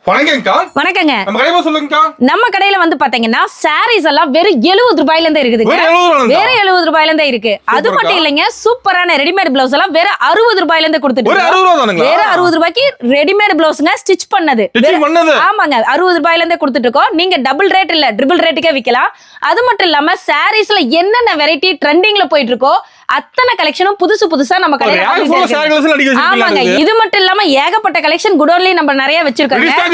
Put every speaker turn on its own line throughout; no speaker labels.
வணக்கங்க. நம்ம கடையில வந்து பாத்தீங்கன்னா சாரீஸ் எல்லாம் வெறும் 70 ரூபாயில இருந்து இருக்குதுங்க. வெறும் 70 ரூபாயில இருந்து இருக்கு. அது மட்டும் இல்லைங்க, சூப்பரான ரெடிமேட் பிளவுஸ் எல்லாம் வெறும் 60 ரூபாயில இருந்து கொடுத்துட்டு இருக்கோம். வெறும் 60 ரூபாய்க்கு ரெடிமேட் பிளவுஸ்ங்க, ஸ்டிச் பண்ணது. ஆமாங்க, 60 ரூபாயில இருந்து கொடுத்துட்டு இருக்கோம். நீங்க டபுள் ரேட் இல்ல ட்ரிபிள் ரேட்டுக்கே விக்கலாம். அது மட்டும் இல்லாம சாரீஸ்ல என்னென்ன வெரைட்டி ட்ரெண்டிங்ல போயிட்டு இருக்கோ அத்தனை கலெக்ஷனும் புதுசு புதுசா நம்ம கடையில. ஆமாங்க, இது மட்டும் இல்லாம ஏகப்பட்ட கலெக்ஷன் குடோன்லயே நம்ம நிறைய வச்சிருக்கோம்.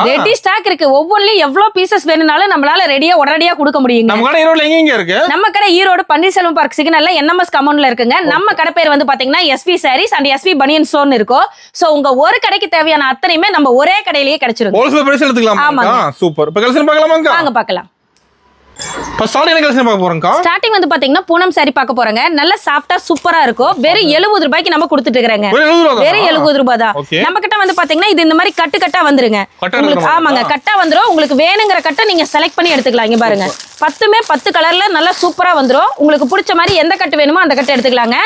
ரெடி ஸ்டாக் இருக்கு. ஒவ்வொன்றிலும் எவ்வளவு பீசஸ் வேணும்னாலும் நம்மளால ரெடியா உடனடியா கொடுக்க முடியுங்க. நம்ம கடை ஈரோடு பன்னீர்செல்வம் பார்க் சிக்னல்ல NMS கம்பவுண்ட்ல இருக்குங்க. நம்ம கடை பேர் வந்து பாத்தீங்கன்னா SV சாரீஸ் அண்ட் SV பனியன் ஸ்டோர் இருக்கும். சோ உங்க ஒரு கடைக்கு தேவையான அத்தனையுமே நம்ம ஒரே கடையிலேயே கிடைச்சிரும். ஆமாங்க, சூப்பர். இப்ப கலெக்ஷன் பார்க்கலாமா? வாங்க பார்க்கலாம். ஸ்டார்டிங் வந்து பாத்தீங்கன்னா பூனம் சாரி பார்க்க போறோங்க. நல்ல சாஃப்டா சூப்பரா இருக்கும். வெறும் 70 ரூபாய்க்கு நம்ம கொடுத்துட்டு இருக்கறோங்க. வெறும் 70 ரூபாய் தான். நம்ம கிட்ட வந்து பாத்தீங்கன்னா இது இந்த மாதிரி கட்டு கட்டா வந்துருங்க உங்களுக்கு. ஆமாங்க, கட்டா வந்துரும். உங்களுக்கு வேணுங்கிற கட்டை நீங்க செலக்ட் பண்ணி எடுத்துக்கலாம். இங்க பாருங்க, 10 கலர்ல நல்லா சூப்பரா வந்துரும். உங்களுக்கு பிடிச்ச மாதிரி எந்த கட்டு வேணுமோ அந்த கட்டு எடுத்துக்கலாங்க.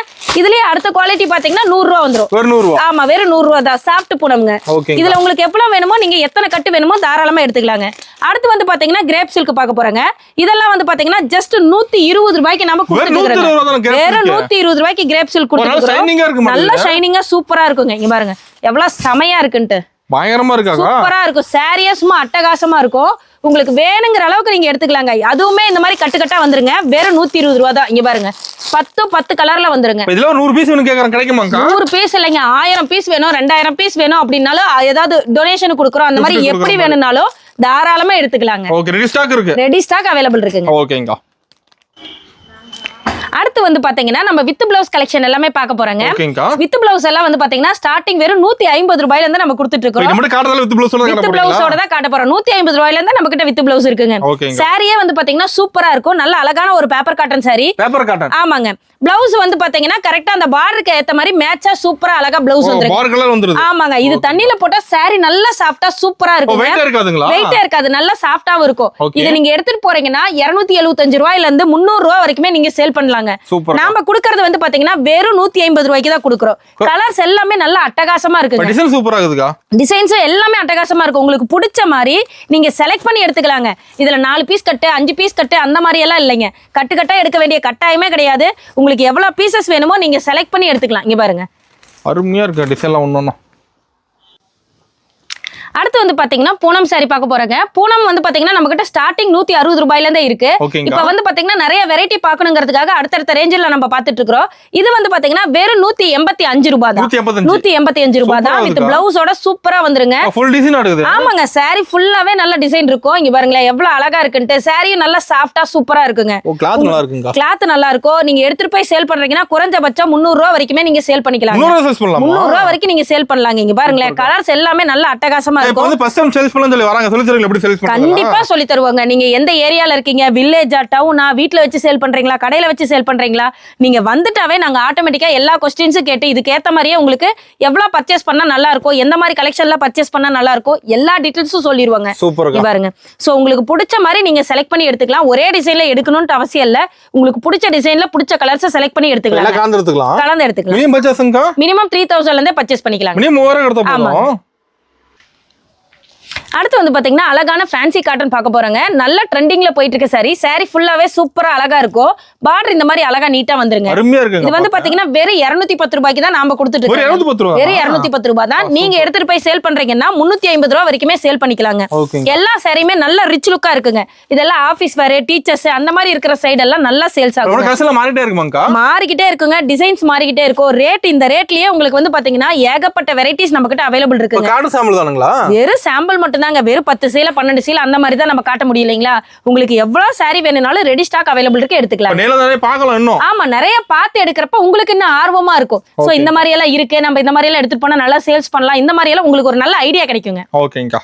இதுலயே அடுத்த குவாலிட்டி பாத்தீங்கன்னா 100 ரூபாய் வந்துரும். ஆமா, வெறும் 100 ரூபாய் தான். சாஃப்ட் பூனம்ங்க. இதுல உங்களுக்கு எவ்வளவு வேணுமோ நீங்க எத்தனை கட்டு வேணுமோ தாராளமா எடுத்துக்கலாங்க. அடுத்து வந்து பாத்தீங்கன்னா கிரேப் சில்க் பார்க்க போறோங்க. இதெல்லாம் வந்து பாத்தீங்கன்னா ஜஸ்ட் 120 ரூபாய்க்கு நம்ம கொடுத்துட்டு வேற 120 ரூபாய்க்கு கிரேப் சில்க் கொடுத்துட்டு நல்ல ஷைனிங்கா சூப்பரா இருக்குங்க. இங்க பாருங்க எவ்வளவு செமையா இருக்குன்ட்டு. பயங்கரமா இருக்கு, சூப்பரா இருக்கும். சாரியா சும்மா அட்டகாசமா இருக்கும். உங்களுக்கு வேணுங்கிற அளவுக்கு நீங்க எடுத்துக்கலாங்க. அதுவுமே இந்த மாதிரி கட்டு கட்டா வந்துருங்க. வெறும் 120 ரூபாய் தான். இங்க பாருங்க 10 கலர்ல வந்துருங்க. இதுல 100 பீஸ் வேணும் கேக்குறேன், கிடைக்குமா? 100 பீஸ் இல்லைங்க, 1000 பீஸ் வேணும், 2000 பீஸ் வேணும் அப்படின்னாலும் ஏதாவது டொனேஷன் கொடுக்குறோம். அந்த மாதிரி எப்படி வேணும்னாலும் தாராளமா எடுத்துக்கலாங்க. ஓகே, ரெடி ஸ்டாக் இருக்கு. ரெடி ஸ்டாக் அவைலபிள் இருக்குங்க. ஓகேங்க. அடுத்து வந்து பாத்தீங்கன்னா நம்ம வித் பிளவுஸ் கலெக்ஷன் எல்லாமே பார்க்க போறோங்க. வித் பிளவுஸ் எல்லாம் வந்து பாத்தீங்கன்னா ஸ்டார்டிங் வெறும் 150 ரூபாயில இருந்து நம்ம கொடுத்துட்டு இருக்கோம். வித் பிளவுஸோட தான் காட்ட போறோம். 150 ரூபாயில இருந்து நம்ம கிட்ட வித் பிளவுஸ் இருக்குங்க. சாரியே வந்து பாத்தீங்கன்னா சூப்பரா இருக்கும். நல்ல அழகான ஒரு paper cotton sorry. Paper cotton. ஆமாங்க. பிளவுஸ் வந்து பாத்தீங்கன்னா கரெக்டா அந்த பார்டருக்கு ஏத்த மாதிரி மேட்சா சூப்பரா அழகா பிளவுஸ் வந்துரும். ஆமாங்க, இது தண்ணில போட்டா சாரி நல்லா சாஃப்டா சூப்பரா இருக்கும். வெயிட்டே இருக்காது, நல்லா சாஃப்டாவும் இருக்கும். இத நீங்க எடுத்துட்டு போறீங்கன்னா 275 ரூபாயில இருந்து 300 ரூபாய் வரைக்குமே நீங்க சேல் பண்ணலாங்க. நாம குடுக்கறது வந்து பாத்தீங்கன்னா வெறும் 150 ரூபாய்க்கு தான் குடுக்குறோம். கலர்ஸ் எல்லாமே நல்ல அட்டகாசமா இருக்கு. டிசைன் சூப்பரா இருக்குதுங்க. டிசைன்ஸ் எல்லாமே அட்டகாசமா இருக்கும். உங்களுக்கு பிடிச்ச மாதிரி நீங்க செலக்ட் பண்ணி எடுத்துக்கலாங்க. இதுல 4 பீஸ் கட்டு 5 பீஸ் கட்டு அந்த மாதிரி எல்லாம் இல்லைங்க. கட்டு கட்டா எடுக்க வேண்டிய கட்டாயமே கிடையாது. உங்களுக்கு எவ்வளவு பீசஸ் வேணுமோ நீங்க செலக்ட் பண்ணி எடுத்துக்கலாம். இங்க பாருங்க, அருமையா இருக்கு டிசைன்லாம் ஒண்ணொண்ணா. அடுத்து வந்து பாத்தீங்கன்னா பூனம் சாரி பார்க்க போறேங்க. பூனம் வந்து பாத்தீங்கன்னா நம்ம கிட்ட ஸ்டார்டிங் 160 ரூபாயில இருந்தே இருக்கு. இப்ப வந்து பாத்தீங்கன்னா நிறைய வெரைட்டி பார்க்கணுங்கிறதுக்காக அடுத்தடுத்த ரேஞ்சில நம்ம பாத்துட்டு இருக்கோம். இது வந்து பாத்தீங்கன்னா வெறும் 185 ரூபாய் தான். 185 ரூபாய் தான். வித் பிளவுஸோட சூப்பரா வந்துருங்க. ஃபுல் டிசைன் இருக்குது. ஆமாங்க, சாரி ஃபுல்லாவே நல்ல டிசைன் இருக்கும். இங்க பாருங்களேன் எவ்வளவு அழகா இருக்குன்னு. சாரியும் நல்ல சாஃப்டா சூப்பரா இருக்குங்க. கிளாத் நல்லா இருக்குங்க. கிளாத் நல்லா இருக்கும். நீங்க எடுத்துட்டு போய் சேல் பண்றீங்கன்னா குறைஞ்சபட்சம் 300 ரூபாய் வரைக்குமே நீங்க சேல் பண்ணிக்கலாம். 300 ரூபாய் வரைக்கும் நீங்க சேல் பண்ணலாங்க. இங்க பாருங்களேன் கலர்ஸ் எல்லாமே நல்ல அட்டகாசமா. கண்டிப்பா சொல்லி தருவாங்க. நீங்க எந்த ஏரியால இருக்கீங்க, வில்லேஜா டவுனா, வீட்ல வச்சு சேல் பண்றீங்களா, கடையில வச்சு சேல் பண்றீங்களா, நீங்க வந்துட்டாவே நாங்க ஆட்டோமேட்டிக்கா எல்லா क्वेश्चंसும் கேட்டு இதுக்கு ஏத்த மாதிரியே உங்களுக்கு எவ்வளவு பர்ச்சேஸ் பண்ணா நல்லா இருக்கும், எந்த மாதிரி கலெக்ஷன்ல பர்ச்சேஸ் பண்ணா நல்லா இருக்கும், எல்லா டீடைல்ஸும் சொல்லிடுவாங்க. பாருங்க, சோ உங்களுக்கு பிடிச்ச மாதிரி நீங்க செலக்ட் பண்ணி எடுத்துக்கலாம். ஒரே டிசைன்ல எடுக்கணும்னு அவசியம் இல்ல. உங்களுக்கு பிடிச்ச டிசைன்ல பிடிச்ச கலர்ஸ் செலக்ட் பண்ணி எடுத்துக்கலாம். கலந்து எடுத்துக்கலாம். மினிமம் 3000ல இருந்தே பர்ச்சேஸ் பண்ணிக்கலாம். அடுத்து வந்து பாத்தீங்கன்னா அழகான ஃபேன்சி காட்டன் பார்க்க போறாங்க. நல்ல ட்ரெண்டிங்ல போயிட்டு இருக்க சாரி. சாரி ஃபுல்லாவே சூப்பரா அழகா இருக்கும். பார்டர் இந்த மாதிரி அழகா நீட்டா வந்துருங்க. இது வந்து பாத்தீங்கன்னா வெறும் 210 ரூபாய்க்கு தான் நாம கொடுத்துட்டு இருக்கோம். வெறும் 210 ரூபாய் தான். நீங்க எடுத்துட்டு போய் சேல் பண்றீங்கன்னா 350 ரூபாய் வரைக்குமே சேல் பண்ணிக்கலாங்க. எல்லா சாரியுமே நல்ல ரிச் லுக்கா இருக்குங்க. இதெல்லாம் ஆபீஸ் வேர், டீச்சர்ஸ் அந்த மாதிரி இருக்கிற சைடு எல்லாம் நல்லா சேல்ஸ் ஆகும். மாறிக்கிட்டே இருக்குங்க. டிசைன்ஸ் மாறிக்கிட்டே இருக்கும். ரேட் இந்த ரேட்லயே உங்களுக்கு வந்து பாத்தீங்கன்னா ஏகப்பட்ட வெரைட்டிஸ் நம்ம கிட்ட அவைலபிள் இருக்குங்க. வெறும் சாம்பிள் மட்டும் தாங்க. வெறும் 10 சேல 12 சேல அந்த மாதிரி தான் நம்ம காட்ட முடியலைங்களா. உங்களுக்கு எவ்வளவு சாரி வேணும்னாலும் ரெடி ஸ்டாக் அவைலபிள் இருக்கு, எடுத்துக்கலாம். ஆமா, நிறைய பார்த்து எடுக்கிறப்ப உங்களுக்கு இன்னும் ஆர்வமா இருக்கும். சோ இந்த மாதிரி எல்லாம் இருக்கு, நம்ம இந்த மாதிரி எல்லாம் எடுத்துட்டு போனா நல்லா சேல்ஸ் பண்ணலாம். இந்த மாதிரி எல்லாம் உங்களுக்கு ஒரு நல்ல ஐடியா கிடைக்குங்க. ஓகேங்கா.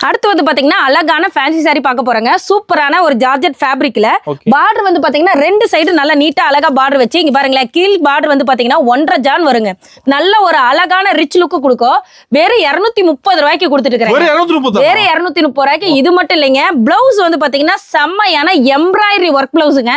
அடுத்து வந்து பாத்தீங்கன்னா அழகான ஃபேன்சி saree பார்க்க போறங்க. சூப்பரான ஒரு ஜார்ஜெட் ஃபேப்ரிக்ல பார்டர் வந்து பாத்தீங்கன்னா ரெண்டு சைடு நல்லா நீட்டா அழகா பார்டர் வச்சு இங்க பாருங்களேன். கீழ் பார்டர் வந்து பாத்தீங்கன்னா 1.5 ஜான் வருங்க. நல்ல ஒரு அழகான ரிச் லுக் கொடுக்கும். வெறும் 230 ரூபாய்க்கு கொடுத்துட்டு இருக்காங்க. வேற 230 ரூபாய்க்கு. இது மட்டும் இல்லைங்க, பிளவுஸ் வந்து பாத்தீங்கன்னா செம்மையான எம்ப்ராய்டரி ஒர்க் பிளவுஸுங்க.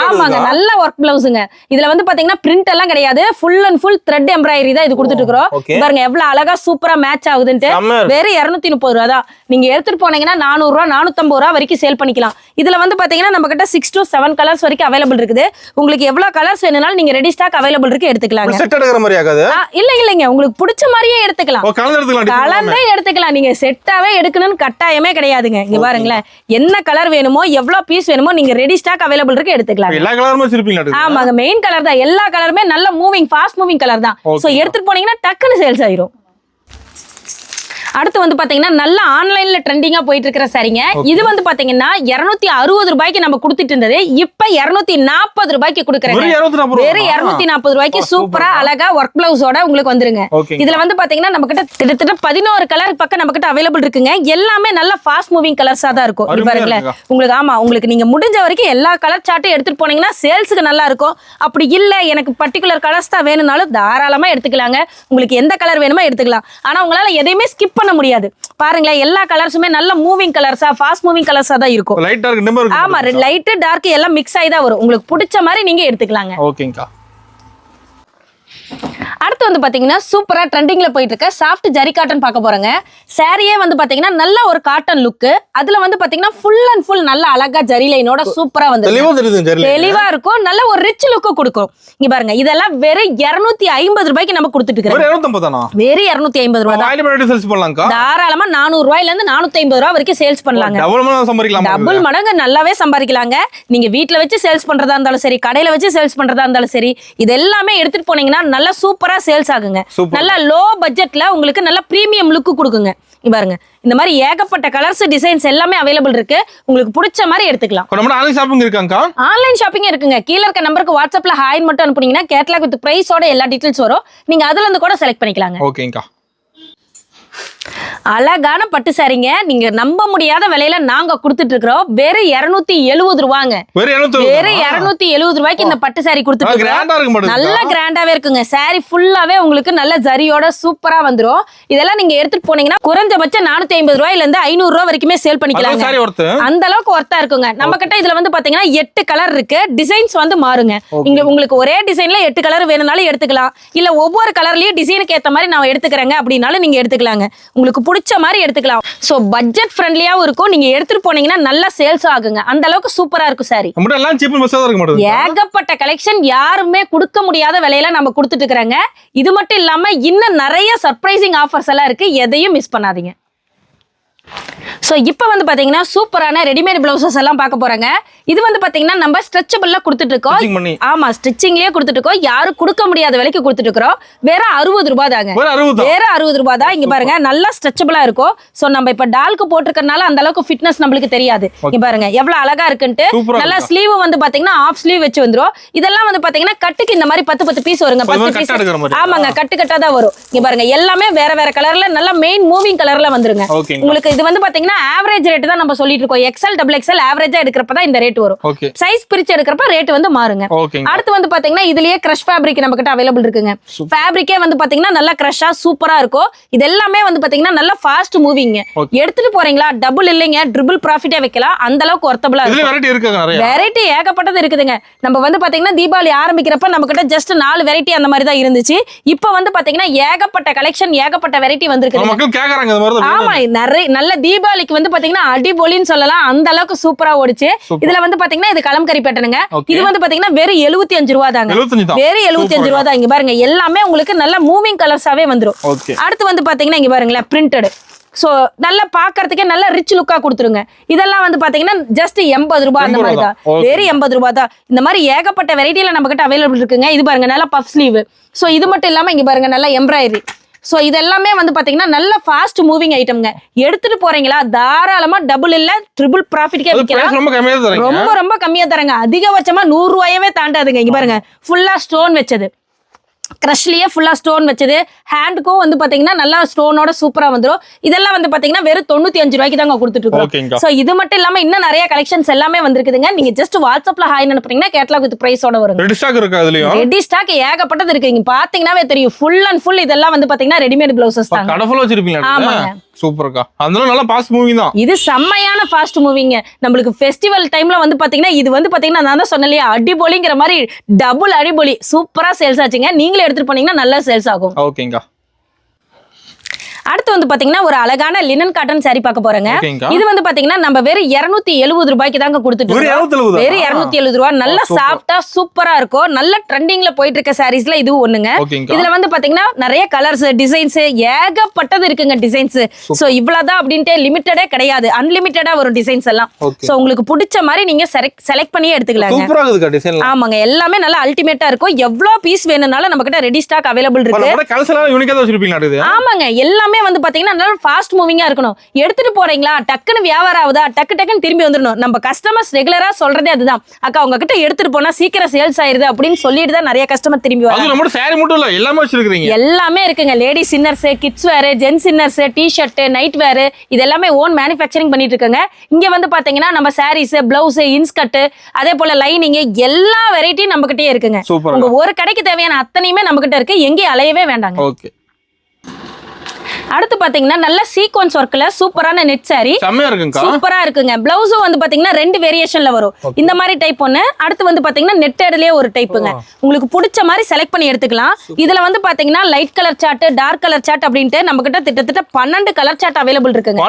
ஆமாங்க, நல்ல ஒர்க் பிளவுஸுங்க. இதுல வந்து பாத்தீங்கன்னா பிரிண்ட் எல்லாம் கிடையாது, full and full thread embroidery தான் இது கொடுத்துட்டு இருக்கிறோம். பாருங்க எவ்வளவு அழகா சூப்பரா மேட்ச் ஆகுதுன்ட்டு. வேற 230 ரூபா தான். நீங்க எடுத்துட்டு போனீங்கன்னா 400 ரூபா 450 ரூபா வரைக்கும் சேல் பண்ணிக்கலாம். இதுல வந்து பாத்தீங்கன்னா நம்ம கிட்ட 6 to 7 கலர்ஸ் வரைக்கும் அவைலபிள் இருக்குது. உங்களுக்கு எவ்வளவு கலர்ஸ் வேணும்னாலும் நீங்க ரெடி ஸ்டாக் அவைலபிள் இருக்கு, எடுத்துக்கலாங்க.
செட் எடுக்கிற மாதிரி ஆகாது.
இல்லங்க, உங்களுக்கு பிடிச்ச மாதிரியே எடுத்துக்கலாம். கலந்தே எடுத்துக்கலாம். நீங்க செட்டாவே எடுக்கணும்னு கட்டாயமே கிடையாதுங்க. இங்க பாருங்களேன், என்ன கலர் வேணுமோ எவ்வளவு பீஸ் வேணுமோ நீங்க ரெடி ஸ்டாக் அவைலபிள் இருக்கு, எடுத்துக்கலாம்.
எல்லா கலருமே வச்சிருப்பீங்களா?
ஆமாங்க, மெயின் கலர் தான். எல்லா கலருமே நல்ல மூவிங் ஃபாஸ்ட் மூவிங் கலர் தான். சோ எடுத்துட்டு போனீங்கன்னா டக்குன்னு சேல்ஸ் ஆயிரும். அடுத்து வந்து பாத்தீங்கன்னா நல்ல ஆன்லைன்ல ட்ரெண்டிங்கா போயிட்டு இருக்கிற சரிங்க. இது வந்து பாத்தீங்கன்னா 260 ரூபாய்க்கு நம்ம கொடுத்துட்டு இருந்தது, இப்ப 240 ரூபாய்க்கு கொடுக்குறேங்க. வேற 240 ரூபாய்க்கு சூப்பரா அழகா ஒர்க் பிளவுஸோட உங்களுக்கு வந்துருங்க. இதுல வந்து பாத்தீங்கன்னா நம்ம கிட்ட கிட்டத்தட்ட 11 கலர் பக்கம் நம்ம கிட்ட அவைலபிள் இருக்குங்க. எல்லாமே நல்ல ஃபாஸ்ட் மூவிங் கலர்ஸா தான் இருக்கும். பாருங்களேன் உங்களுக்கு. ஆமா, உங்களுக்கு நீங்க முடிஞ்ச வரைக்கும் எல்லா கலர் சார்ட்டும் எடுத்துட்டு போனீங்கன்னா சேல்ஸுக்கு நல்லா இருக்கும். அப்படி இல்ல எனக்கு பர்டிகுலர் கலர்ஸ் தான் வேணும்னாலும் தாராளமா எடுத்துக்கலாங்க. உங்களுக்கு எந்த கலர் வேணுமோ எடுத்துக்கலாம். ஆனா உங்களால எதையுமே ஸ்கிப் பண்ண முடியாது. பாருங்களேன், எல்லா கலர்ஸுமே நல்ல மூவிங் கலர்ஸா ஃபாஸ்ட் மூவிங் கலர்ஸா தான் இருக்கும். ஆமா, லைட் டார்க் எல்லாம் மிக்ஸ் ஆகி தான் வரும். உங்களுக்கு பிடிச்ச மாதிரி நீங்க எடுத்துக்கலாங்க.
ஓகேங்கா.
அடுத்து வந்து பாத்தீங்கன்னா சூப்பரா ட்ரெண்டிங்ல போயிட்டு இருக்க சாஃப்ட் ஜரி காட்டன் பார்க்க போறோங்க. சாரியே வந்து பாத்தீங்கன்னா நல்ல ஒரு காட்டன் லுக். அதுல வந்து பாத்தீங்கன்னா ஃபுல் அண்ட் ஃபுல் நல்ல அழகா ஜரி லைனோட சூப்பரா வந்து தெளிவா இருக்கும். நல்ல ஒரு ரிச் லுக் கொடுக்கும். இங்க பாருங்க, இதெல்லாம் வெறும் 250 ரூபாய்க்கு நம்ம கொடுத்துட்டு இருக்கோம். வெறும் 250 ரூபாய். தாராளமா 400 ரூபாயில இருந்து 450 ரூபாய் வரைக்கும் சேல்ஸ் பண்ணலாங்க. டபுள் மடங்கு நல்லாவே சம்பாதிக்கலாங்க. நீங்க வீட்டுல வச்சு சேல்ஸ் பண்றதா இருந்தாலும் சரி, கடையில வச்சு சேல்ஸ் பண்றதா இருந்தாலும் சரி, இது எல்லாமே எடுத்துட்டு போனீங்கன்னா நல்ல சூப்பரா சேல்ஸ் ஆகுங்க. நல்ல லோ பட்ஜெட்ல உங்களுக்கு நல்ல பிரீமியம் லுக் கொடுக்குங்க. பாருங்க, இந்த மாதிரி ஏகப்பட்ட கலர்ஸ் டிசைன்ஸ் எல்லாமே அவைலபிள் இருக்கு. உங்களுக்கு பிடிச்ச மாதிரி எடுத்துக்கலாம்.
ஆன்லைன் ஷாப்பிங் இருக்காங்க.
ஆன்லைன் ஷாப்பிங் இருக்குங்க. கீழ இருக்க நம்பருக்கு வாட்ஸ்அப்ல ஹாய் மட்டும் அனுப்புனீங்கன்னா கேட்டலாக் வித் பிரைஸோட எல்லா டீடைல்ஸ் வரும். நீங்க அதுல இருந்து கூட செலக்ட் பண்ணிக்கலாங்க.
ஓகேங்கா.
அழகான பட்டு சாரிங்க. நீங்க நம்ப முடியாத விலையில நாங்க கொடுத்துட்டு இருக்கிறோம். வெறும் 270 ரூபாங்க. வெறும் 270 ரூபாய்க்கு இந்த பட்டு சாரி கொடுத்துட்டு இருக்கோம். நல்ல கிராண்டாவே இருக்குங்க. சாரி ஃபுல்லாவே உங்களுக்கு நல்ல ஜரியோட சூப்பரா வந்துரும். இதெல்லாம் நீங்க எடுத்துட்டு போனீங்கன்னா குறைஞ்சபட்சம் 450 ரூபாயில இருந்து 500 ரூபாய் வரைக்குமே சேல் பண்ணிக்கலாங்க. அந்த அளவுக்கு ஒர்த்தா இருக்குங்க. நம்ம கிட்ட இதுல வந்து பாத்தீங்கன்னா 8 கலர் இருக்கு. டிசைன்ஸ் வந்து மாறுங்க. இங்க உங்களுக்கு ஒரே டிசைன்ல 8 கலர் வேணும்னாலும் எடுத்துக்கலாம். இல்ல ஒவ்வொரு கலர்லயும் டிசைனுக்கு ஏத்த மாதிரி நான் எடுத்துக்கிறேங்க அப்படின்னாலும் நீங்க எடுத்துக்கலாங்க. உங்களுக்கு பிடிச்ச மாதிரி எடுத்துக்கலாம். சோ பட்ஜெட் ஃப்ரெண்ட்லியாவும் இருக்கும். நீங்க எடுத்துட்டு போனீங்கன்னா நல்லா சேல்ஸ் ஆகுங்க. அந்த அளவுக்கு சூப்பரா இருக்கும் சாரி. ஏகப்பட்ட கலெக்ஷன் யாருமே கொடுக்க முடியாத விலையில நம்ம கொடுத்துட்டு இருக்கிறாங்க. இது மட்டும் இல்லாம இன்னும் நிறைய சர்ப்ரைசிங் ஆஃபர்ஸ் எல்லாம் இருக்கு. எதையும் மிஸ் பண்ணாதீங்க. சோ இப்போ வந்து பாத்தீங்கன்னா சூப்பரான ரெடிமேட் பிளவுசஸ் எல்லாம் பார்க்க போறாங்க. இது வந்து பாத்தீங்கன்னா நம்ம ஸ்ட்ரெச்சபிள்ல கொடுத்துட்டு இருக்கோம். ஆமா, ஸ்டிச்சிங்லயே கொடுத்துட்டு இருக்கோம். யாரும் கொடுக்க முடியாத விலைக்கு கொடுத்துட்டு இருக்கோம். வேற 60 ரூபாய் தாங்க. வேற 60 ரூபாய் தான். இங்க பாருங்க, நல்லா ஸ்ட்ரெச்சபிளா இருக்கும். சோ நம்ம இப்ப டால்க்கு போட்டிருக்கறனால அந்த அளவுக்கு ஃபிட்னஸ் நம்மளுக்கு தெரியாது. இங்க பாருங்க எவ்வளவு அழகா இருக்குன்ட்டு. நல்லா ஸ்லீவ் வந்து பாத்தீங்கன்னா ஆஃப் ஸ்லீவ் வச்சு வந்துரும். இதெல்லாம் வந்து பாத்தீங்கன்னா கட்டுக்கு இந்த மாதிரி 10 பீஸ் வருங்க. 10 பீஸ். ஆமாங்க, கட்டு கட்டா தான் வரும். இங்க பாருங்க எல்லாமே வேற வேற கலர்ல நல்ல மெயின் மூவிங் கலர்ல வந்துருங்க. உங்களுக்கு இது வந்து பாத்தீங்கன்னா ஆவரேஜ் ரேட் தான் நம்ம சொல்லிட்டு இருக்கோம். எக்ஸ்எல் டபுள் எக்ஸ்எல் ஆவரேஜா எடுக்கிறப்ப தான் இந்த ரேட் வரும். சைஸ் பிரிச்சு எடுக்கிறப்ப ரேட் வந்து மாறுங்க. அடுத்து வந்து பாத்தீங்கன்னா இதுலயே கிரஷ் ஃபேப்ரிக் நம்ம கிட்ட அவைலபிள் இருக்குங்க. ஃபேப்ரிக்கே வந்து பாத்தீங்கன்னா நல்லா கிரஷா சூப்பரா இருக்கும். இது எல்லாமே வந்து பாத்தீங்கன்னா நல்ல ஃபாஸ்ட் மூவிங். எடுத்துட்டு போறீங்களா டபுள் இல்லைங்க, ட்ரிபிள் ப்ராஃபிட்டே வைக்கலாம். அந்த அளவுக்கு ஒர்த்தபிளா இருக்கு. வெரைட்டி ஏகப்பட்டது இருக்குதுங்க. நம்ம வந்து பாத்தீங்கன்னா தீபாவளி ஆரம்பிக்கிறப்ப நம்ம கிட்ட ஜஸ்ட் 4 வெரைட்டி அந்த மாதிரி தான் இருந்துச்சு. இப்போ வந்து பாத்தீங்கன்னா ஏகப்பட்ட கலெக்ஷன் ஏகப்பட்ட வெரைட்டி வந்திருக்கு. ஆமா, நிறைய நல்ல தீபாவளிக்கு வந்து பாத்தீங்கன்னா அடிபொலின்னு சொல்லலாம். அந்த அளவுக்கு சூப்பரா ஓடிச்சு. இதுல வந்து பாத்தீங்கன்னா இது கலம்கரி பேட்டர்னுங்க. இது வந்து பாத்தீங்கன்னா வெறும் 75 ரூபாய் தாங்க. வெறும் 75 ரூபாய் தான். இங்க பாருங்க எல்லாமே உங்களுக்கு நல்ல மூவிங் கலர்ஸாவே வந்துரும். அடுத்து வந்து பாத்தீங்கன்னா இங்க பாருங்களேன் பிரிண்டட். சோ நல்லா பாக்குறதுக்கே நல்ல ரிச் லுக்கா கொடுத்துருங்க. இதெல்லாம் வந்து பாத்தீங்கன்னா ஜஸ்ட் 80 ரூபாய் அந்த மாதிரி தான். வெறும் 80 ரூபாய் தான். இந்த மாதிரி ஏகப்பட்ட வெரைட்டில நம்ம கிட்ட அவைலபிள் இருக்குங்க. இது பாருங்க நல்ல பஃப் ஸ்லீவ். சோ இது மட்டும் இல்லாம இங்க பாருங்க நல்ல எம்ப்ராய்டரி. சோ இதெல்லாமே வந்து பாத்தீங்கன்னா நல்ல ஃபாஸ்ட் மூவிங் ஐட்டம்ங்க. எடுத்துட்டு போறீங்களா தாராளமா டபுள் இல்ல ட்ரிபிள் ப்ராஃபிட்கே விக்கலாம். ரொம்ப ரொம்ப கம்மியா தரங்க. அதிகபட்சமா 100 ரூபாயவே தாண்டாதுங்க. இங்க பாருங்க ஃபுல்லா ஸ்டோன் வச்சது. கிரஷ்லயே ஃபுல்லா ஸ்டோன் வச்சது, ஹேண்டுக்கும் வந்து பாத்தீங்கன்னா நல்லா ஸ்டோனோட சூப்பரா வந்துரும். இதெல்லாம் வந்து பாத்தீங்கன்னா வெறும் 95 ரூபாய்க்கு தாங்க கொடுத்துட்டு இருக்கோம். சோ இது மட்டும் இல்லாம இன்னும் நிறைய கலெக்ஷன்ஸ் எல்லாமே வந்திருக்குதுங்க. நீங்க ஜஸ்ட் வாட்ஸ்அப்ல ஹாய் அனுப்புறீங்கன்னா கேட்டலாக் வித் பிரைஸோட வரும்.
ரெடி ஸ்டாக் இருக்கு அதுலயும்.
ரெடி ஸ்டாக் ஏகப்பட்டது இருக்கு. நீங்க பாத்தீங்கன்னாவே தெரியும். ஃபுல் அண்ட் ஃபுல் இதெல்லாம் வந்து பாத்தீங்கன்னா ரெடிமேட் பிளவுசஸ் தான்.
கடை ஃபுல்லா வச்சிருப்பீங்க.
ஆமாங்க.
சூப்பர்க்கா. அதனால நல்லா ஃபாஸ்ட் மூவிங் தான்.
இது செம்மையான ஃபாஸ்ட் மூவிங்க. நம்மளுக்கு ஃபெஸ்டிவல் டைம்ல வந்து பாத்தீங்கன்னா இது வந்து பாத்தீங்கன்னா நான் தான் சொன்னேன் இல்லையா, அடிபொலிங்கிற மாதிரி டபுள் அடிபொலி சூப்பரா சேல்ஸ் ஆச்சுங்க. நீங்களே எடுத்துட்டு போனீங்கன்னா நல்லா சேல்ஸ் ஆகும்.
ஓகேங்கா.
அடுத்து வந்து பாத்தீங்கன்னா ஒரு அழகான லினன் காட்டன் saree பார்க்க போறேங்க. இது வந்து பாத்தீங்கன்னா நம்ம வெறும் 270 ரூபாய்க்கு தாங்க கொடுத்துட்டு இருக்கோம். வெறும் 270 ரூபாய். நல்ல சாஃப்ட்டா சூப்பரா இருக்கும். நல்ல ட்ரெண்டிங்ல போயிட்டு இருக்க சாரீஸ்ல இது ஒண்ணுங்க. இதுல வந்து பாத்தீங்கன்னா நிறைய கலர்ஸ், டிசைன்ஸ் ஏகப்பட்டது இருக்குங்க. டிசைன்ஸ் சோ இவ்வளவுதான் அப்படின்ட்டு லிமிட்டடே கிடையாது. அன்லிமிட்டடா வரும் டிசைன்ஸ் எல்லாம். சோ உங்களுக்கு பிடிச்ச மாதிரி நீங்க செலக்ட் பண்ணி எடுத்துக்கலாங்க.
சூப்பரா இருக்குங்க டிசைன்.
ஆமாங்க, எல்லாமே நல்லா அல்டிமேட்டா இருக்கும். எவ்வளவு பீஸ் வேணும்னாலும் நம்ம கிட்ட ரெடி ஸ்டாக் அவைலபிள் இருக்கு.
நம்ம கலர்ஸ் எல்லாம் யூனிக்கா தான் வச்சிருப்பீங்க.
ஆமாங்க, எல்லாமே வந்து பாத்தீங்கன்னா நல்லா ஃபாஸ்ட் மூவிங்கா இருக்கணும். எடுத்துட்டு போறீங்களா, டக்குன்னு வியாபாரம் ஆகுதா, டக்குன்னு திரும்பி வந்துடணும். நம்ம கஸ்டமர்ஸ் ரெகுலரா சொல்றதே அதுதான். அக்கா உங்ககிட்ட எடுத்துட்டு போனா சீக்கிரம் சேல்ஸ் ஆயிருது அப்படின்னு சொல்லிட்டு தான் நிறைய கஸ்டமர் திரும்பி வராங்க.
நம்ம saree மட்டும் இல்ல, எல்லாமே வச்சிருக்கீங்க.
எல்லாமே இருக்குங்க. லேடிஸ் இன்னர்ஸ், கிட்ஸ் வேர், ஜென்ஸ் இன்னர்ஸ், டி-ஷர்ட், நைட் வேர், இது எல்லாமே ஓன் மேனுஃபேக்சரிங் பண்ணிட்டு இருக்காங்க. இங்க வந்து பாத்தீங்கன்னா நம்ம சாரீஸ், பிளவுஸ், இன்ஸ்கட், அதே போல லைனிங் எல்லா வெரைட்டியும் நம்ம கிட்டயே இருக்குங்க. உங்க ஒரு கடைக்கு தேவையான அத்தனையுமே நம்ம கிட்ட இருக்கு. எங்கேயும் அலையவே வேண்டாங்க.
ஓகே.
அடுத்து பாத்தீங்கன்னா நல்ல சீக்வென்ஸ் ஒர்க்ல சூப்பரான நெட் saree.
செமையா இருக்குங்க.
சூப்பரா இருக்குங்க. பிளவுஸும் வந்து பாத்தீங்கன்னா ரெண்டு வேரியேஷன்ல வரும். இந்த மாதிரி டைப் ஒன்னு, அடுத்து வந்து பாத்தீங்கன்னா நெட்டட்லயே ஒரு டைப்புங்க. உங்களுக்கு பிடிச்ச மாதிரி செலக்ட் பண்ணி எடுத்துக்கலாம். இதுல வந்து பாத்தீங்கன்னா light colour chart, dark colour chart அப்படின்ட்டு நம்ம கிட்ட கிட்டத்தட்ட 12 கலர் சார்ட் அவைலபிள் இருக்குங்க.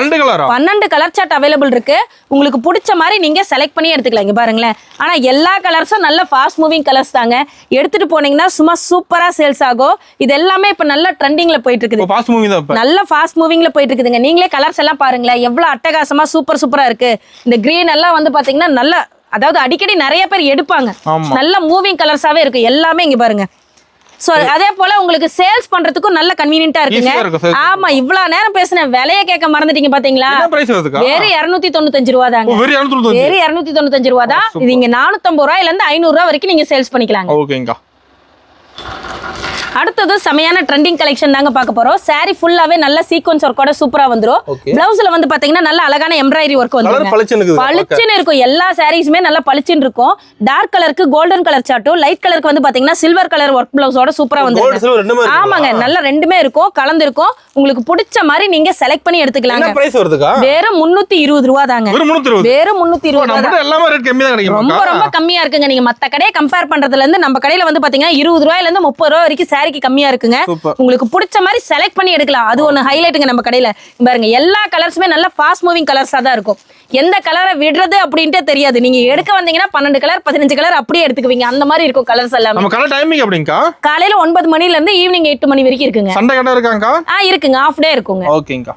12 கலர் சார்ட் அவைலபிள் இருக்கு. உங்களுக்கு பிடிச்ச மாதிரி நீங்க செலக்ட் பண்ணி எடுத்துக்கலாம். இங்க பாருங்களேன். ஆனா எல்லா கலர்ஸும் நல்ல ஃபாஸ்ட் மூவிங் கலர்ஸ் தாங்க. எடுத்துட்டு போனீங்கன்னா சும்மா சூப்பரா சேல்ஸ் ஆகும். இது எல்லாமே இப்ப நல்ல ட்ரெண்டிங்ல போயிட்டு இருக்குது.
ஃபாஸ்ட் மூவிங் தான்.
நல்ல ஃபாஸ்ட் மூவிங்ல போயிட்டு இருக்குதுங்க. நீங்களே கலர்ஸ் எல்லாம் பாருங்களேன், எவ்வளவு அட்டகாசமா சூப்பரா இருக்கு. இந்த கிரீன் எல்லாம் வந்து பாத்தீங்கன்னா நல்ல, அதாவது அடிக்கடி நிறைய பேர் எடுப்பாங்க. நல்ல மூவிங் கலர்ஸாவே இருக்கு எல்லாமே. இங்க பாருங்க. சோ அதே போல உங்களுக்கு சேல்ஸ் பண்றதுக்கும் நல்ல கன்வீனியன்ட்டா இருக்குங்க. ஆமா, இவ்வளவு நேரம் பேசின விலைய கேட்க மறந்துட்டீங்க பாத்தீங்களா? வேற 295 ரூபாய் தாங்க. வேற 295 ரூபாய் தான். இது இங்க 450 ரூபாயில இருந்து 500 ரூபாய் வரைக்கும் நீங்க சேல்ஸ் பண்ணிக்கலாங்க.
ஓகேங்க.
அடுத்தது செமையான ட்ரெண்டிங் கலெக்ஷன் தாங்க பார்க்க போறோம். saree ஃபுல்லாவே நல்ல சீக்வென்ஸ் ஒர்க்கோட சூப்பரா வந்துரும். பிளவுஸ்ல வந்து பாத்தீங்கன்னா நல்ல அழகான எம்ப்ராய்டரி ஒர்க் வந்துரும். பளிச்சுன்னு இருக்கும். எல்லா சாரீஸுமே நல்ல பளிச்சுன்னு இருக்கும். டார்க் கலருக்கு கோல்டன் கலர் சார்ட்டும், லைட் கலருக்கு வந்து பாத்தீங்கன்னா சில்வர் கலர் ஒர்க் பிளவுஸோட சூப்பரா வந்துரும். ஆமாங்க, நல்ல ரெண்டுமே இருக்கும், கலந்து இருக்கும். உங்களுக்கு பிடிச்ச மாதிரி நீங்க செலக்ட் பண்ணி எடுத்துக்கலாங்க. வெறும் 320 ரூபாய் தாங்க. வெறும் 320 ரொம்ப ரொம்ப கம்மியா இருக்குங்க. நீங்க மத்த கடையை கம்பேர் பண்றதுல இருந்து நம்ம கடையில வந்து பாத்தீங்கன்னா 20 ரூபாயில இருந்து 30 ரூபாய் வரைக்கும் சாரிக்கு கம்மியா இருக்குங்க. உங்களுக்கு பிடிச்ச மாதிரி செலக்ட் பண்ணி எடுக்கலாம். அது ஒன்னு ஹைலைட்டுங்க நம்ம கடையில. பாருங்க, எல்லா கலர்ஸுமே நல்ல ஃபாஸ்ட் மூவிங் கலர்ஸா தான் இருக்கும். எந்த கலரை விடுறது அப்படின்ட்டே தெரியாது. நீங்க எடுக்க வந்தீங்கன்னா 12 கலர் 15 கலர் அப்படியே எடுத்துக்குவீங்க. அந்த மாதிரி இருக்கும் கலர்ஸ் எல்லாமே. நம்ம கலர் டைமிங் எப்படிங்கா? காலையில 9 மணில இருந்து ஈவினிங் 8 மணி வரைக்கும் இருக்குங்க. சண்டே கடை இருக்காங்க? இருக்குங்க, ஆஃப் டே இருக்குங்க. ஓகேங்கா.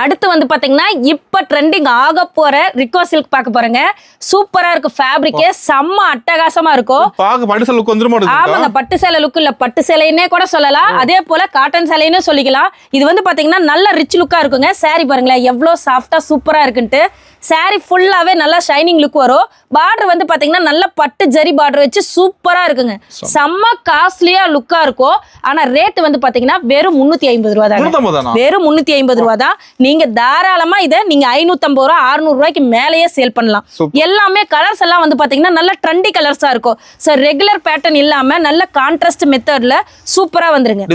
அடுத்து வந்து பாத்தீங்கன்னா இப்ப ட்ரெண்டிங் ஆக போற ரிக்கோ சில்க் பார்க்க போறேங்க. சூப்பரா இருக்கு. ஃபேப்ரிக்கே செம்ம அட்டகாசமா இருக்கும். பட்டு சேலை லுக் வந்துருமா? ஆமாங்க, பட்டு சேலை லுக் இல்ல, பட்டு சேலைன்னே கூட சொல்லலாம். அதே போல காட்டன் சேலைன்னு சொல்லிக்கலாம். இது வந்து பாத்தீங்கன்னா நல்ல ரிச் லுக்கா இருக்குங்க. saree பாருங்களேன் எவ்வளவு சாஃப்டா சூப்பரா இருக்குன்ட்டு. saree ஃபுல்லாவே நல்லா ஷைனிங் லுக் வரும். பார்டர் வந்து பாத்தீங்கன்னா நல்ல பட்டு ஜரி பார்டர் வச்சு சூப்பரா இருக்குங்க. செம்ம காஸ்ட்லியா லுக்கா இருக்கும். ஆனா ரேட் வந்து பாத்தீங்கன்னா வெறும் 350 ரூபாய் தான். வெறும் 350 ரூபாய் தான். நீங்க தாராளமா இதை நீங்க 550 ரூபாய் 600 ரூபாய்க்கு மேலேயே சேல் பண்ணலாம். எல்லாமே கலர்ஸ் எல்லாம் வந்து பாத்தீங்கன்னா நல்ல ட்ரெண்டி கலர்ஸா இருக்கும். சோ ரெகுலர் பேட்டர்ன் இல்லாம நல்ல கான்ட்ராஸ்ட் மெத்தட்ல சூப்பரா வந்துருங்க.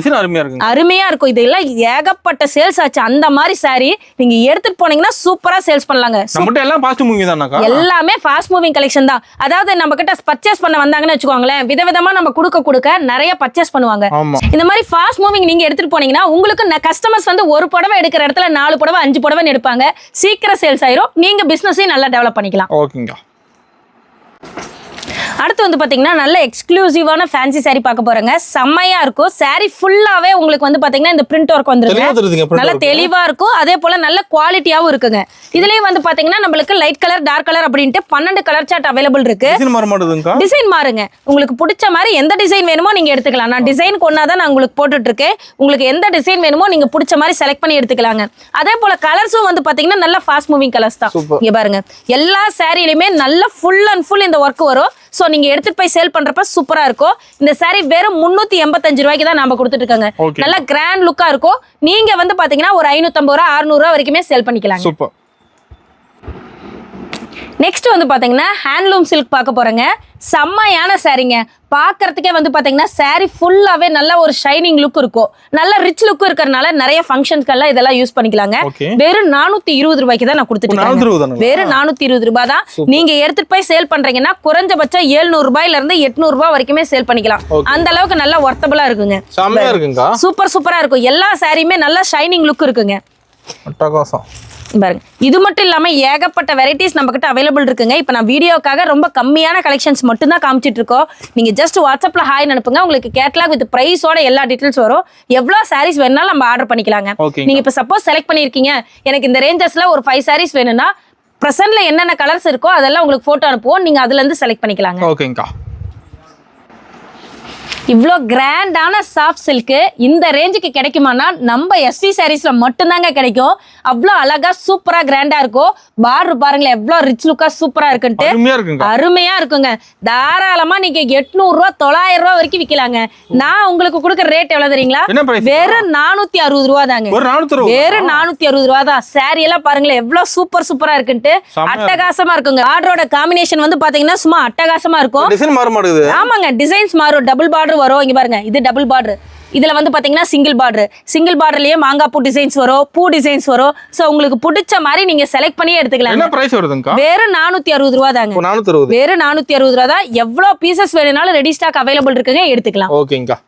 அருமையா இருக்கும். இதெல்லாம் ஏகப்பட்ட சேல்ஸ் ஆச்சு. அந்த மாதிரி saree நீங்க எடுத்துட்டு போனீங்கன்னா சூப்பரா சேல்ஸ் பண்ணலாங்க. எல்லாமே ஃபாஸ்ட் மூவிங் கலெக்ஷன் தான். அதாவது நம்ம கிட்ட பர்ச்சேஸ் பண்ண வந்தாங்கன்னு வச்சுக்கோங்களேன், விதவிதமா நம்ம கொடுக்க நிறைய பர்ச்சேஸ் பண்ணுவாங்க. இந்த மாதிரி ஃபாஸ்ட் மூவிங் நீங்க எடுத்துட்டு போனீங்கன்னா உங்களுக்கு கஸ்டமர்ஸ் வந்து ஒரு புடவை எடுக்கிற இடத்துல 4 புடவை 5 புடவை எடுப்பாங்க. சீக்கிரம் சேல்ஸ் ஆயிரும். நீங்க பிசினஸையும் நல்லா டெவலப் பண்ணிக்கலாம். ஓகேங்க. அடுத்து வந்து பாத்தீங்கன்னா நல்ல எக்ஸ்க்ளூசிவான ஃபேன்சி saree பார்க்க போறேங்க. செம்மையா இருக்கும். saree ஃபுல்லாவே உங்களுக்கு வந்து பாத்தீங்கன்னா இந்த பிரிண்ட் ஒர்க் வந்துருங்க. நல்ல தெளிவா இருக்கும். அதே போல நல்ல குவாலிட்டியாவும் இருக்குங்க. இதுலயும் வந்து பாத்தீங்கன்னா நம்மளுக்கு லைட் கலர், டார்க் கலர் அப்படின்ட்டு 12 கலர் சார்ட் அவைலபிள் இருக்கு. டிசைன் மாறுங்க. உங்களுக்கு பிடிச்ச மாதிரி எந்த டிசைன் வேணுமோ நீங்க எடுத்துக்கலாம். நான் டிசைன் கொண்டாதான் நான் உங்களுக்கு போட்டுட்டு இருக்கேன். உங்களுக்கு எந்த டிசைன் வேணுமோ நீங்க பிடிச்ச மாதிரி செலக்ட் பண்ணி எடுத்துக்கலாங்க. அதே போல கலர்ஸும் வந்து பாத்தீங்கன்னா நல்ல ஃபாஸ்ட் மூவிங் கலர்ஸ் தான். இங்க பாருங்க, எல்லா சாரியிலுமே நல்ல ஃபுல் அண்ட் ஃபுல் இந்த ஒர்க் வரும். சோ நீங்க எடுத்துட்டு போய் சேல் பண்றப்ப சூப்பரா இருக்கும். இந்த saree வெறும் 385 ரூபாய்க்கு தான் நாம கொடுத்துட்டு இருக்காங்க. நல்ல கிராண்ட் லுக்கா இருக்கும். நீங்க வந்து பாத்தீங்கன்னா ஒரு 550 ரூபா 600 ரூபா வரைக்குமே சேல் பண்ணிக்கலாம்.
சூப்பர்.
நெக்ஸ்ட் வந்து பாத்தீங்கன்னா ஹேண்ட்லூம் சில்க் பார்க்க போறேங்க. செம்மையான சாரீங்க. பார்க்கறதுக்கே வந்து பாத்தீங்கன்னா saree ஃபுல்லாவே நல்ல ஒரு ஷைனிங் லுக் இருக்கும். நல்ல ரிச் லுக் இருக்கறனால நிறைய ஃபங்க்ஷன்ஸ்க்கெல்லாம் இதெல்லாம் யூஸ் பண்ணிக்கலாங்க. வெறும் 420 ரூபாய்க்கு தான் நான் கொடுத்துட்டு இருக்கேன். வெறும் 420 ரூபாய் தான். நீங்க எடுத்துட்டு போய் சேல் பண்றீங்கன்னா குறைஞ்சபட்சம் 700 ரூபாயில இருந்து 800 ரூபாய் வரைக்குமே சேல் பண்ணிக்கலாம். அந்த அளவுக்கு நல்ல வொர்த்தபிளா இருக்குங்க.
செம்மையா இருக்குங்க.
சூப்பரா இருக்கும். எல்லா சாரியுமே நல்ல ஷைனிங் லுக் இருக்குங்க.
அட்டகாசம்.
பாருங்க, இது மட்டும் இல்லாம ஏகப்பட்ட வெரைட்டிஸ் நம்ம கிட்ட அவைலபிள் இருக்குங்க. இப்போ நான் வீடியோக்காக ரொம்ப கம்மியான கலெக்ஷன்ஸ் மட்டும் தான் காமிச்சிட்டு இருக்கோம். நீங்க ஜஸ்ட் வாட்ஸ்அப்ல ஹாய் அனுப்புங்க. உங்களுக்கு கேட்லாக் வித் பிரைஸோட எல்லா டீடைல்ஸ் வரும். எவ்வளவு சாரீஸ் வேணாலும் நம்ம ஆர்டர் பண்ணிக்கலாங்க. நீங்க இப்போ சப்போஸ் செலக்ட் பண்ணிருக்கீங்க, எனக்கு இந்த ரேஞ்சஸ்ல ஒரு 5 சாரீஸ் வேணும்னா பிரசன்ட்ல என்னென்ன கலர்ஸ் இருக்கோ அதெல்லாம் உங்களுக்கு போட்டோ அனுப்புவோம். நீங்க அதுல இருந்து செலக்ட் பண்ணிக்கலாங்க.
ஓகேங்கா.
இவ்வளோ கிராண்டான சாஃப்ட் சில்க்கு இந்த ரேஞ்சுக்கு கிடைக்குமானா நம்ம எஸ்வி சாரீஸ்ல மட்டும்தாங்க கிடைக்கும். அவ்வளோ அழகா சூப்பரா கிராண்டா இருக்கும். பார்டர் பாருங்களேன் எவ்வளோ ரிச் லுக்கா சூப்பரா இருக்குன்ட்டு. அருமையா இருக்குங்க. தாராளமா நீங்க 800 ரூபா 900 ரூபா வரைக்கும் விற்கலாங்க. நான் உங்களுக்கு கொடுக்குற ரேட் எவ்வளவு தெரியுங்களா? வெறும் 460 ரூபா தாங்க. வெறும் 460 ரூபா தான். சாரி எல்லாம் பாருங்களேன் எவ்வளவு சூப்பரா இருக்குன்ட்டு. அட்டகாசமா இருக்குங்க. பார்டரோட காம்பினேஷன் வந்து பாத்தீங்கன்னா சும்மா அட்டகாசமா இருக்கும். ஆமாங்க, டிசைன்ஸ் மாறும். டபுள் பார்டர் வரும். இங்க பாருங்க, இது டபுள் பார்டர். இதுல வந்து பாத்தீங்கன்னா சிங்கிள் பார்டர்லயே மாங்காய் பூ டிசைன்ஸ் வரும், பூ டிசைன்ஸ் வரும். சோ உங்களுக்கு பிடிச்ச மாதிரி நீங்க செலக்ட் பண்ணி எடுத்துக்கலாம்.
என்ன பிரைஸ் வருதுங்க?
வெறும் 460 ரூபா தாங்க. வெறும் 460 ரூபா தான். எவ்வளவு பீசஸ் வேணும்னாலும் ரெடி ஸ்டாக் அவைலபிள் இருக்குங்க, எடுத்துக்கலாம்.
ஓகேங்க.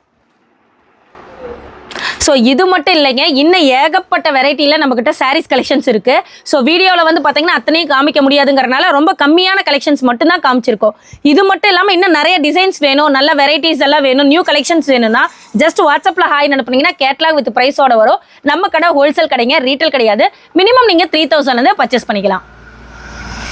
ஸோ இது மட்டும் இல்லைங்க, இன்னும் ஏகப்பட்ட வெரைட்டியில் நம்மக்கிட்ட சாரீஸ் கலெக்ஷன்ஸ் இருக்கு. ஸோ வீடியோவில் வந்து பார்த்தீங்கன்னா அத்தனையும் காமிக்க முடியாதுங்கிறனால ரொம்ப கம்மியான கலெக்ஷன்ஸ் மட்டும் தான் காமிச்சிருக்கோம். இது மட்டும் இல்லாமல் இன்னும் நிறைய டிசைன்ஸ் வேணும், நல்ல வெரைட்டிஸ் எல்லாம் வேணும், நியூ கலெக்ஷன்ஸ் வேணும்னா ஜஸ்ட் வாட்ஸ்அப்பில் ஹாய் அனுப்புனீங்கன்னா கேட்லாக் வித் ப்ரைஸோட வரும். நம்ம கடை ஹோல்சேல் கடைங்க, ரீட்டைல் கிடையாது. மினிமம் நீங்கள் 3000 பர்ச்சேஸ் பண்ணிக்கலாம்.